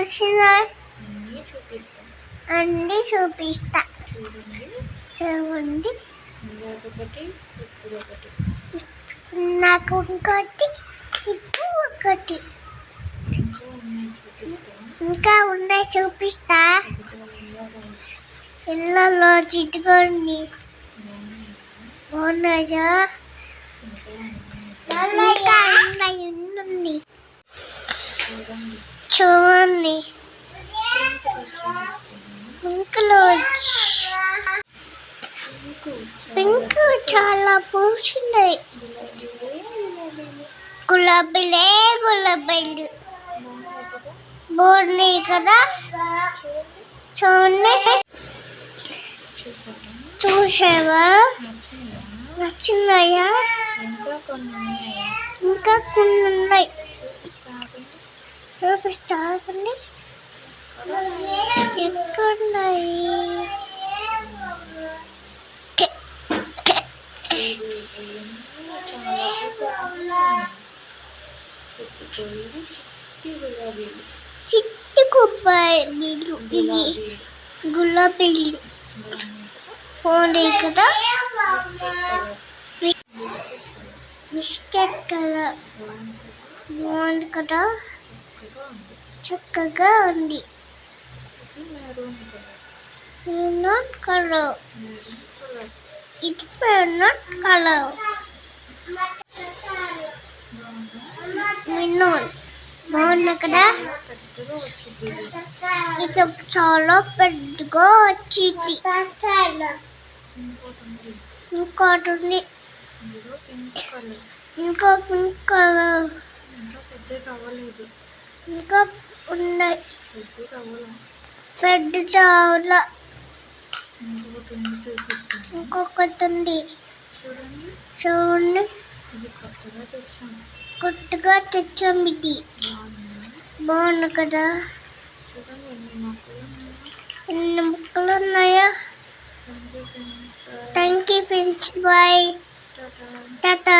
చూసిన అన్నీ చూపిస్తా. అన్నీ చూపిస్తా. చూడండి. చూడండి, ఇంకొకటి ఇప్పుడు ఒకటి. నాకు ఇంకోటి, ఇప్పుడు ఒకటి, ఇంకా ఉన్నాయి చూపిస్తా. ఇంకా ఉన్నాయి చూపిస్తా. ఇదిగో ఇళ్ళలో చిట్టుకోండి బాగున్నాయి. బాగున్నాయా? ఇంకా ఉన్నాయి. ఇంకా ఉన్నాయి ఉన్నాయి. చూడండి. చూడండి, పింక్ పింక్ చాలా పూసినాయి. గులాబీలే గులాబీలు బాగున్నాయి కదా. చూడండి, చూసావా? నచ్చినాయా? ఇంకా కొన్ని ఉన్నాయి. ఇంకా కొన్ని ఉన్నాయి చూపిస్తా. చూపిస్తాకండి. ఎక్కడున్నాయి? చిట్టి గులాబీలు, ఇది గులాబీలు బాగున్నాయి కదా. బిస్కెట్ కలర్ బాగుంది కదా, చక్కగా ఉంది. మెరూన్ కలర్, ఇది మెరూన్ కలర్. మెరూన్ బాగుంది కదా. ఇది చాలా పెద్దగా వచ్చింది. ఇంకోటి ఉంది, ఇంకా పింక్ కలర్. ఇంకా ఉన్నాయి పెద్ద టవల. ఇంకొకటి ఉంది చూడండి. కొత్తగా తెచ్చాం. ఇది బాగుంది కదా. ఎన్ని ముక్కలు ఉన్నాయా? Thank you friends, bye, Tata.